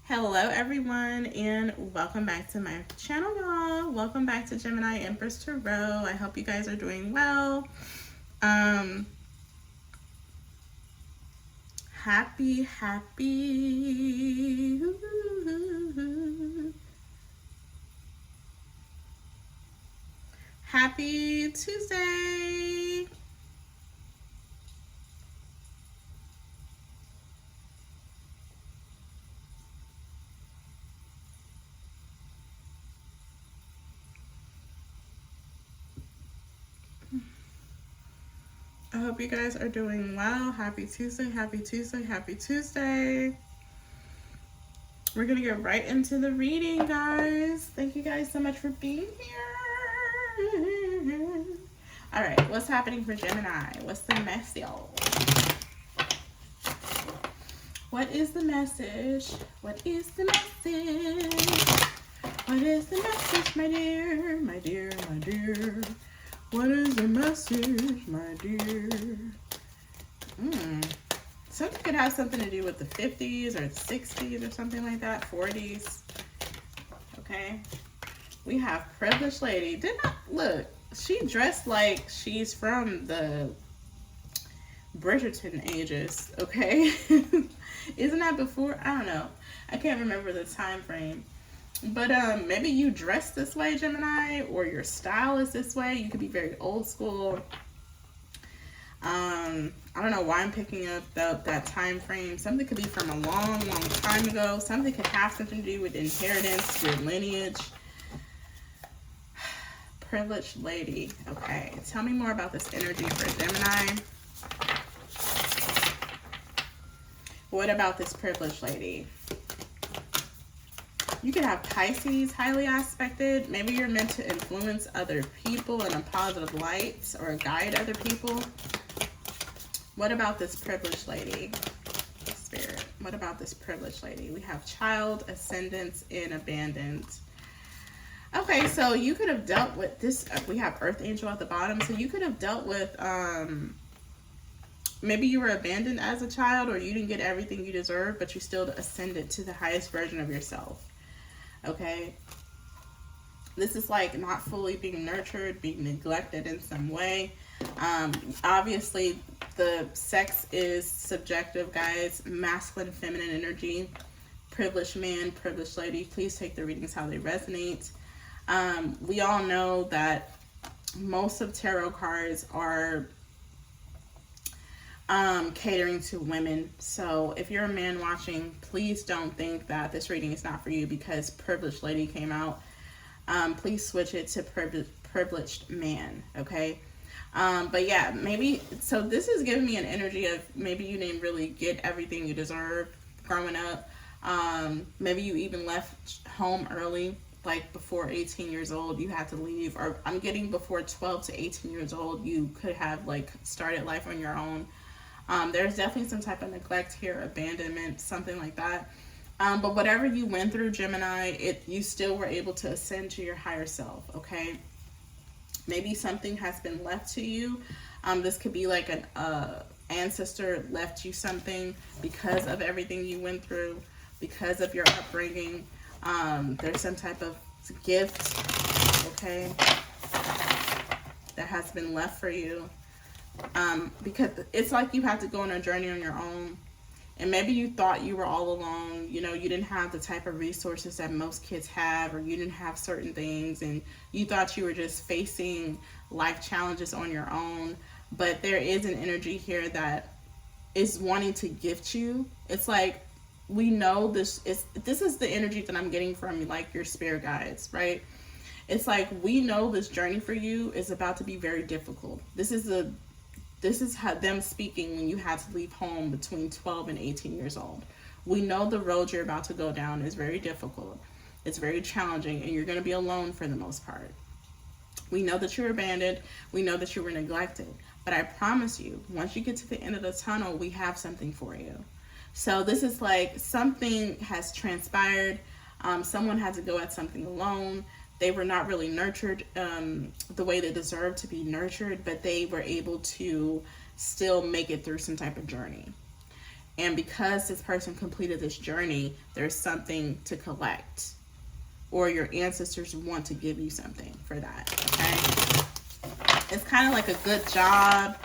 Hello everyone and welcome back to my channel, y'all. Welcome back to Gemini Empress Tarot. I hope you guys are doing well. Happy Tuesday. I hope you guys are doing well. Happy Tuesday, happy Tuesday, happy Tuesday. We're going to get right into the reading, guys. Thank you guys so much for being here. All right, what's happening for Gemini? What's the mess, y'all? What is the message? What is the message? What is the message, my dear? My dear, my dear. What is the message, my dear? Something could have something to do with the 50s or the 60s or something like that. 40s. Okay. We have Privileged Lady. Did not look. She dressed like she's from the Bridgerton ages. Okay. Isn't that before? I don't know. I can't remember the time frame. But maybe you dress this way, Gemini, or your style is this way. You could be very old school. I don't know why I'm picking up that time frame. Something could be from a long, long time ago. Something could have something to do with inheritance, your lineage. Privileged Lady. Okay, tell me more about this energy for Gemini. What about this Privileged Lady? You could have Pisces highly aspected. Maybe you're meant to influence other people in a positive light or guide other people. What about this Privileged Lady? Spirit, what about this Privileged Lady? We have Child, Ascendance, and Abandoned. Okay, so you could have dealt with this. We have Earth Angel at the bottom. So you could have dealt with, maybe you were abandoned as a child or you didn't get everything you deserved, but you still ascended to the highest version of yourself. Okay, this is like not fully being nurtured, being neglected in some way. Obviously the sex is subjective, guys. Masculine, feminine energy, privileged man, privileged lady. Please take the readings how they resonate. We all know that most of tarot cards are catering to women. So if you're a man watching, please don't think that this reading is not for you because Privileged Lady came out. Please switch it to privileged man. Okay. But yeah, maybe, so this is giving me an energy of maybe you didn't really get everything you deserved growing up. Maybe you even left home early, like before 18 years old, you had to leave, or I'm getting before 12 to 18 years old, you could have like started life on your own. There's definitely some type of neglect here, abandonment, something like that. But whatever you went through, Gemini, you still were able to ascend to your higher self, okay? Maybe something has been left to you. This could be like an ancestor left you something because of everything you went through, because of your upbringing. There's some type of gift, okay, that has been left for you. Because it's like you have to go on a journey on your own, and maybe you thought you were all alone. You know, you didn't have the type of resources that most kids have, or you didn't have certain things, and you thought you were just facing life challenges on your own. But there is an energy here that is wanting to gift you. It's like, we know this is the energy that I'm getting from like your spirit guides, right? It's like, we know this journey for you is about to be very difficult. This is how them speaking when you had to leave home between 12 and 18 years old. We know the road you're about to go down is very difficult. It's very challenging, and you're going to be alone for the most part. We know that you're abandoned. We know that you were neglected. But I promise you, once you get to the end of the tunnel, we have something for you. So this is like something has transpired. Someone had to go at something alone. They were not really nurtured the way they deserved to be nurtured, but they were able to still make it through some type of journey. And because this person completed this journey, there's something to collect. Or your ancestors want to give you something for that, okay? It's kind of like a good job.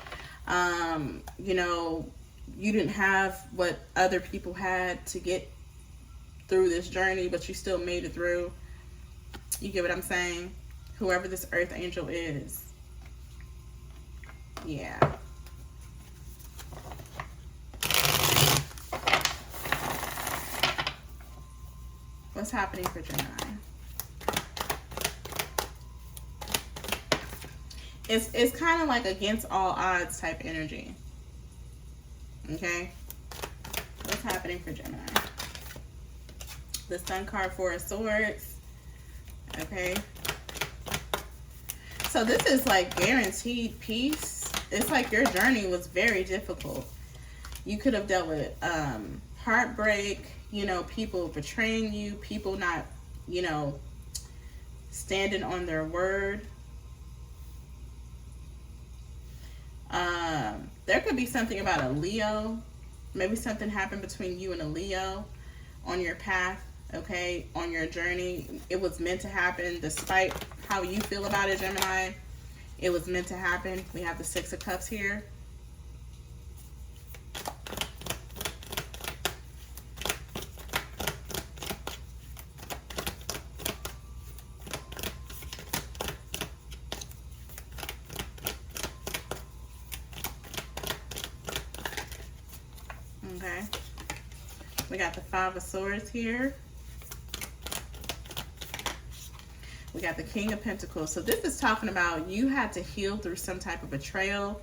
You know, you didn't have what other people had to get through this journey, but you still made it through. You get what I'm saying? Whoever this earth angel is. Yeah. What's happening for Gemini? It's kind of like against all odds type energy. Okay? What's happening for Gemini? The Sun card, Four of Swords. Okay? So this is like guaranteed peace. It's like your journey was very difficult. You could have dealt with heartbreak, you know, people betraying you, people not, you know, standing on their word. There could be something about a Leo. Maybe something happened between you and a Leo on your path, okay, on your journey. It was meant to happen despite how you feel about it, Gemini. It was meant to happen. We have the Six of Cups here. Okay. We got the Five of Swords here. We got the King of Pentacles. So this is talking about you had to heal through some type of betrayal.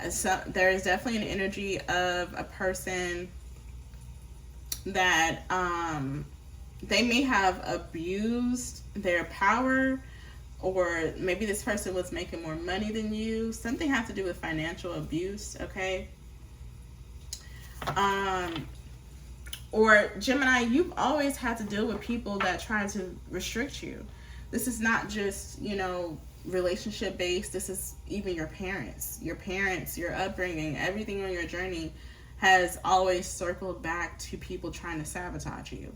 So there is definitely an energy of a person that they may have abused their power, or maybe this person was making more money than you. Something has to do with financial abuse, okay? Or Gemini, you've always had to deal with people that try to restrict you. This is not just, you know, relationship based. This is even your parents, your upbringing, everything on your journey has always circled back to people trying to sabotage you.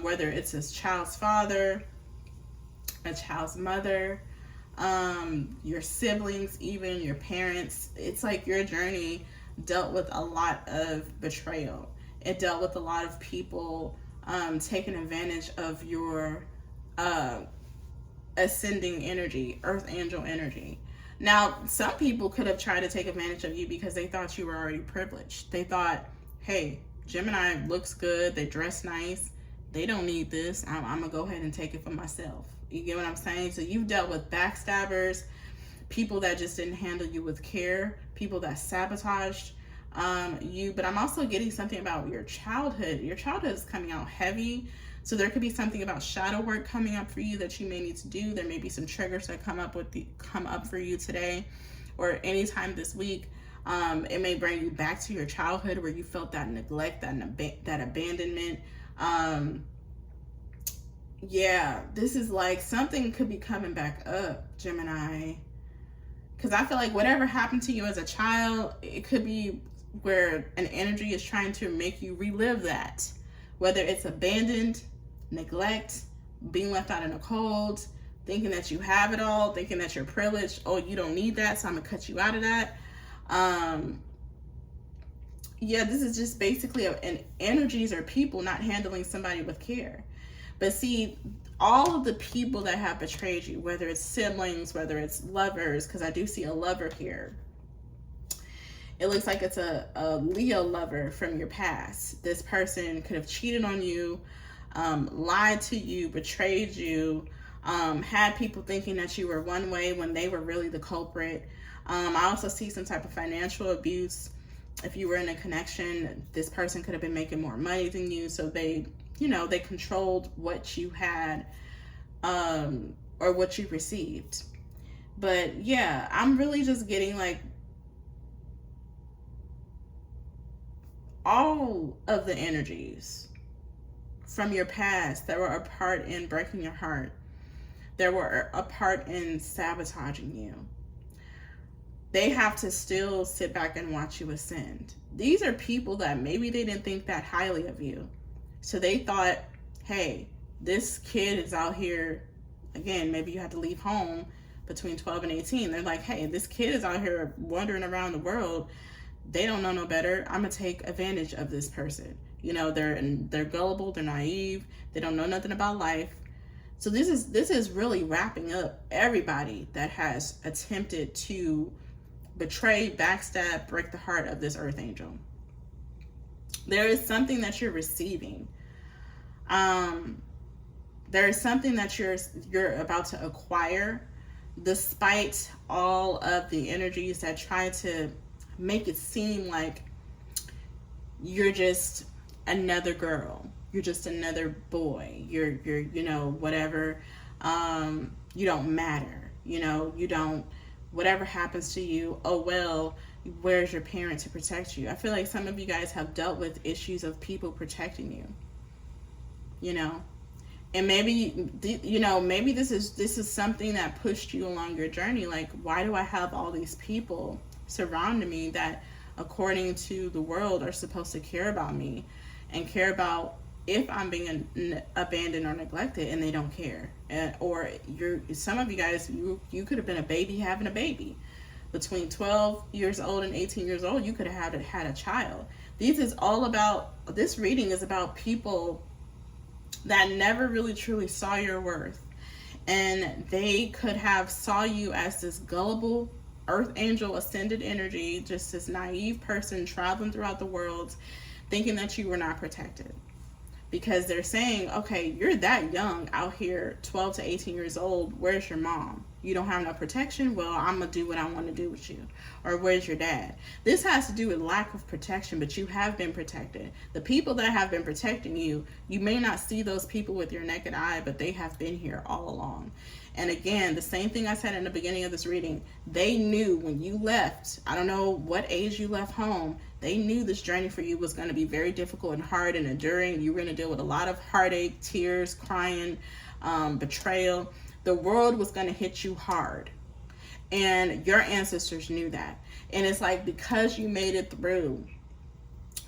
Whether it's a child's father, a child's mother, your siblings, even your parents. It's like your journey dealt with a lot of betrayal. It dealt with a lot of people taking advantage of your ascending energy, earth angel energy. Now, some people could have tried to take advantage of you because they thought you were already privileged. They thought, hey, Gemini looks good, they dress nice, they don't need this, I'm gonna go ahead and take it for myself. You get what I'm saying? So you've dealt with backstabbers, people that just didn't handle you with care, people that sabotaged you. But I'm also getting something about your childhood. Your childhood is coming out heavy. So there could be something about shadow work coming up for you that you may need to do. There may be some triggers that come up for you today or anytime this week. It may bring you back to your childhood where you felt that neglect, that abandonment. Yeah, this is like something could be coming back up, Gemini. Because I feel like whatever happened to you as a child, it could be where an energy is trying to make you relive that. Whether it's abandoned, neglect, being left out in the cold, thinking that you have it all, thinking that you're privileged. Oh, you don't need that, so I'm going to cut you out of that. Yeah, this is just basically an energies or people not handling somebody with care. But see, all of the people that have betrayed you, whether it's siblings, whether it's lovers, because I do see a lover here. It looks like it's a Leo lover from your past. This person could have cheated on you, lied to you, betrayed you, had people thinking that you were one way when they were really the culprit. I also see some type of financial abuse. If you were in a connection, this person could have been making more money than you, so they, you know, they controlled what you had or what you received. But yeah, I'm really just getting like all of the energies from your past that were a part in breaking your heart, that were a part in sabotaging you. they have to still sit back and watch you ascend. These are people that maybe they didn't think that highly of you. So they thought, hey, this kid is out here, again, maybe you had to leave home between 12 and 18. They're like, hey, this kid is out here wandering around the world. They don't know no better. I'm going to take advantage of this person. You know, they're gullible, they're naive, they don't know nothing about life. So this is really wrapping up everybody that has attempted to betray, backstab, break the heart of this earth angel. There is something that you're receiving. There is something that you're about to acquire, despite all of the energies that try to make it seem like you're just another girl, you're just another boy, you're you know, whatever, you don't matter, you know, you don't, whatever happens to you, oh well, where's your parent to protect you? I feel like some of you guys have dealt with issues of people protecting you, you know, and maybe, you know, maybe this is something that pushed you along your journey. Like, why do I have all these people surrounding me that, according to the world, are supposed to care about me and care about if I'm being abandoned or neglected, and they don't care? Or some of you guys, you could have been a baby having a baby. Between 12 years old and 18 years old, you could have had a child. This reading is about people that never really truly saw your worth, and they could have saw you as this gullible earth angel ascended energy, just this naive person traveling throughout the world, thinking that you were not protected. Because they're saying, okay, you're that young out here, 12 to 18 years old, where's your mom? You don't have no protection? Well, I'm going to do what I want to do with you. Or where's your dad? This has to do with lack of protection, but you have been protected. The people that have been protecting you, you may not see those people with your naked eye, but they have been here all along. And again, the same thing I said in the beginning of this reading, they knew when you left, I don't know what age you left home, they knew this journey for you was going to be very difficult and hard and enduring. You were going to deal with a lot of heartache, tears, crying, betrayal. The world was going to hit you hard. And your ancestors knew that. And it's like, because you made it through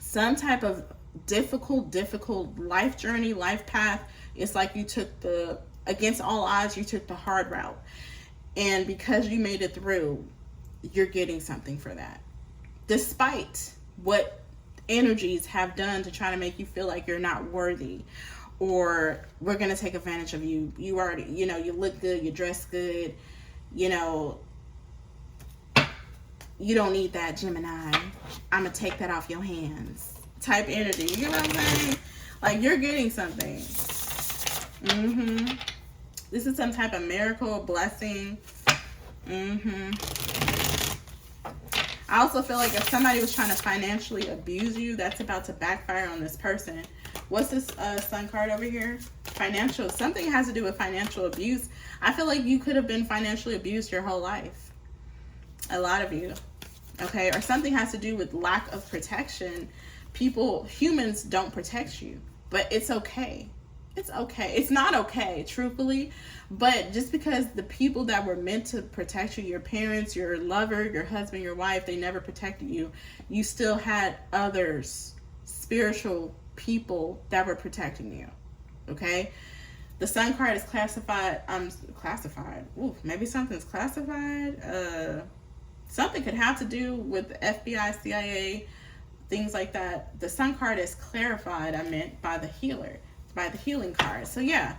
some type of difficult life journey, life path, it's like you took against all odds, you took the hard route. And because you made it through, you're getting something for that. Despite what energies have done to try to make you feel like you're not worthy, or we're going to take advantage of you. You already, you know, you look good, you dress good, you know, you don't need that, Gemini. I'm going to take that off your hands type energy. You know what I'm saying? Like, you're getting something. This is some type of miracle, blessing. I also feel like if somebody was trying to financially abuse you, that's about to backfire on this person. What's this sun card over here? Financial. Something has to do with financial abuse. I feel like you could have been financially abused your whole life. A lot of you. Okay? Or something has to do with lack of protection. Humans don't protect you. But it's okay. It's okay. It's not okay, truthfully. But just because the people that were meant to protect you, your parents, your lover, your husband, your wife, they never protected you, you still had others, spiritual people that were protecting you. Okay? The sun card is classified. Classified. Ooh, maybe something's classified. Something could have to do with the FBI, CIA, things like that. The sun card is clarified, I meant, by the healer, by the healing card. So yeah.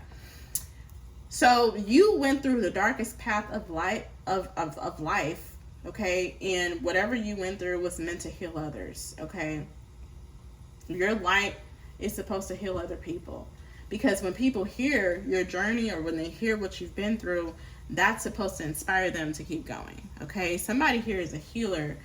So you went through the darkest path of life, okay? And whatever you went through was meant to heal others, okay? Your light is supposed to heal other people. Because when people hear your journey, or when they hear what you've been through, that's supposed to inspire them to keep going, okay? Somebody here is a healer.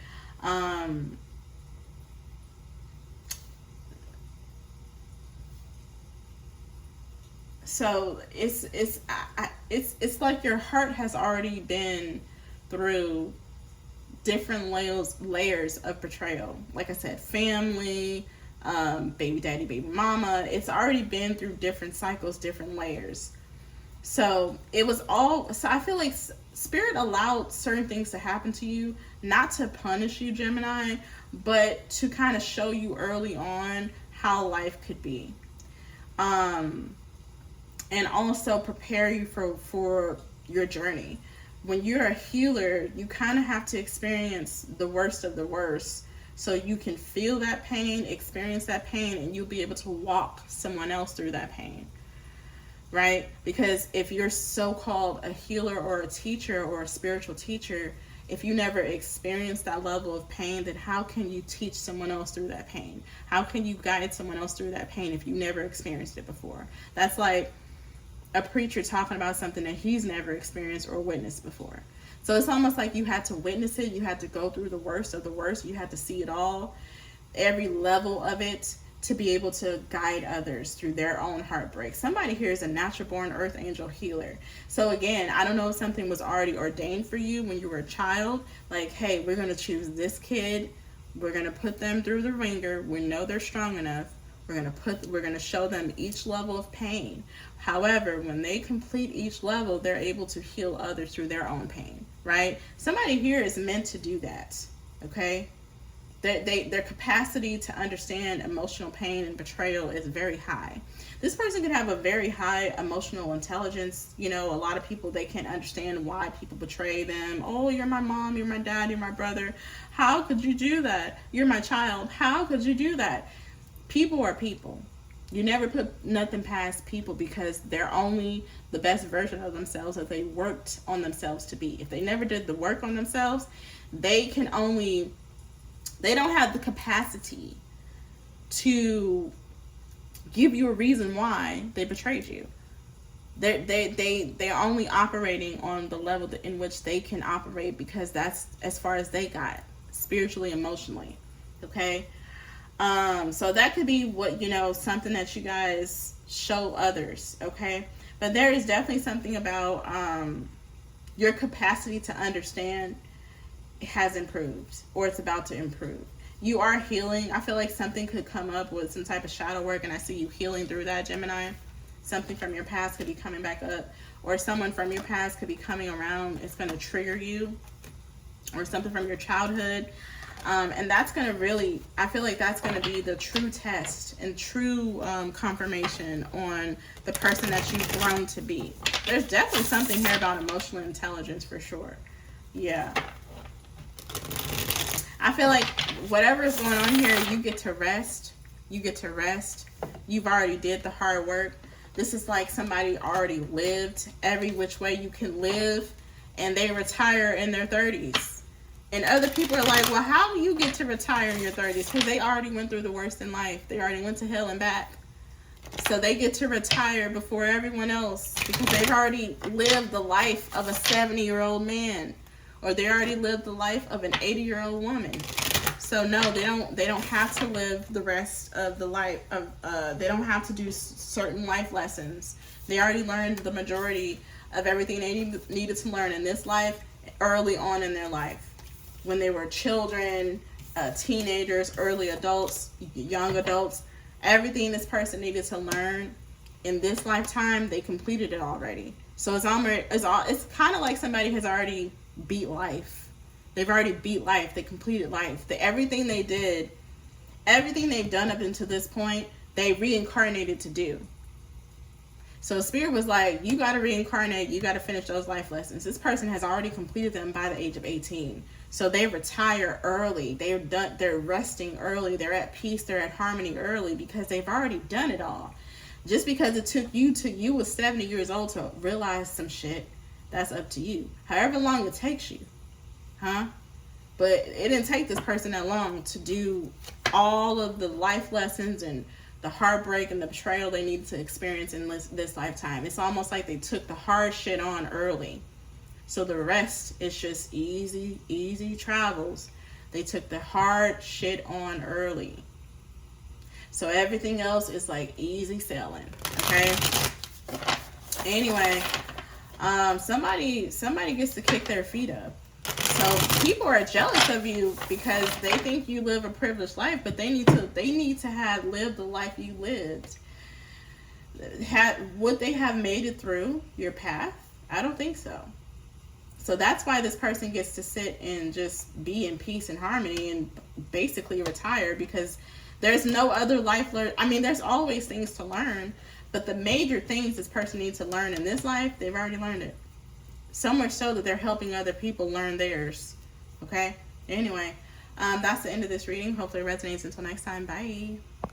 So it's like your heart has already been through different layers of betrayal. Like I said, family, baby daddy, baby mama. It's already been through different cycles, different layers. So it was all, so I feel like Spirit allowed certain things to happen to you, not to punish you, Gemini, but to kind of show you early on how life could be. And also prepare you for your journey. When you're a healer, you kind of have to experience the worst of the worst so you can feel that pain, experience that pain, and you'll be able to walk someone else through that pain. Right? Because if you're so-called a healer or a teacher or a spiritual teacher, if you never experienced that level of pain, then how can you teach someone else through that pain? How can you guide someone else through that pain if you never experienced it before? That's like a preacher talking about something that he's never experienced or witnessed before. So it's almost like you had to witness it. You had to go through the worst of the worst. You had to see it all, every level of it, to be able to guide others through their own heartbreak. Somebody here is a natural born earth angel healer. So again, I don't know if something was already ordained for you when you were a child. Like, hey, we're going to choose this kid. We're going to put them through the ringer. We know they're strong enough. We're going to show them each level of pain. However, when they complete each level, they're able to heal others through their own pain, right? Somebody here is meant to do that, okay? Their capacity to understand emotional pain and betrayal is very high. This person could have a very high emotional intelligence. You know, a lot of people, they can't understand why people betray them. Oh, you're my mom, you're my dad, you're my brother. How could you do that? You're my child. How could you do that? People are people. You never put nothing past people because they're only the best version of themselves that they worked on themselves to be. If they never did the work on themselves, they don't have the capacity to give you a reason why they betrayed you. They're only operating on the level in which they can operate because that's as far as they got spiritually, emotionally. Okay. So that could be what, something that you guys show others. Okay. But there is definitely something about, your capacity to understand has improved, or it's about to improve. You are healing. I feel like something could come up with some type of shadow work, and I see you healing through that, Gemini. Something from your past could be coming back up, or someone from your past could be coming around. It's going to trigger you, or something from your childhood. And that's going to really, I feel like that's going to be the true test and true confirmation on the person that you've grown to be. There's definitely something here about emotional intelligence for sure. Yeah. I feel like whatever is going on here, you get to rest. You get to rest. You've already did the hard work. This is like somebody already lived every which way you can live, and they retire in their 30s. And other people are like, well, how do you get to retire in your 30s? Because they already went through the worst in life. They already went to hell and back. So they get to retire before everyone else because they've already lived the life of a 70-year-old man. Or they already lived the life of an 80-year-old woman. So no, they don't have to live the rest of the life of they don't have to do certain life lessons. They already learned the majority of everything they needed to learn in this life early on in their life. When they were children, teenagers, early adults, young adults, everything this person needed to learn in this lifetime, they completed it already. So it's kind of like somebody has already beat life. They've already beat life. They completed life. Everything they did, everything they've done up until this point, they reincarnated to do. So Spirit was like, you got to reincarnate. You got to finish those life lessons. This person has already completed them by the age of 18. So they retire early. They're done. They're resting early. They're at peace. They're at harmony early because they've already done it all. Just because it took you till you was 70 years old to realize some shit, that's up to you. However long it takes you, But it didn't take this person that long to do all of the life lessons and the heartbreak and the betrayal they needed to experience in this lifetime. It's almost like they took the hard shit on early. So the rest is just easy travels. They took the hard shit on early. So everything else is like easy sailing, okay? Anyway, somebody gets to kick their feet up. So people are jealous of you because they think you live a privileged life, but they need to have lived the life you lived. Would they have made it through your path? I don't think so. So that's why this person gets to sit and just be in peace and harmony and basically retire, because there's no other life I mean, there's always things to learn, but the major things this person needs to learn in this life, they've already learned it. So much so that they're helping other people learn theirs. Okay? Anyway, that's the end of this reading. Hopefully it resonates. Until next time, bye.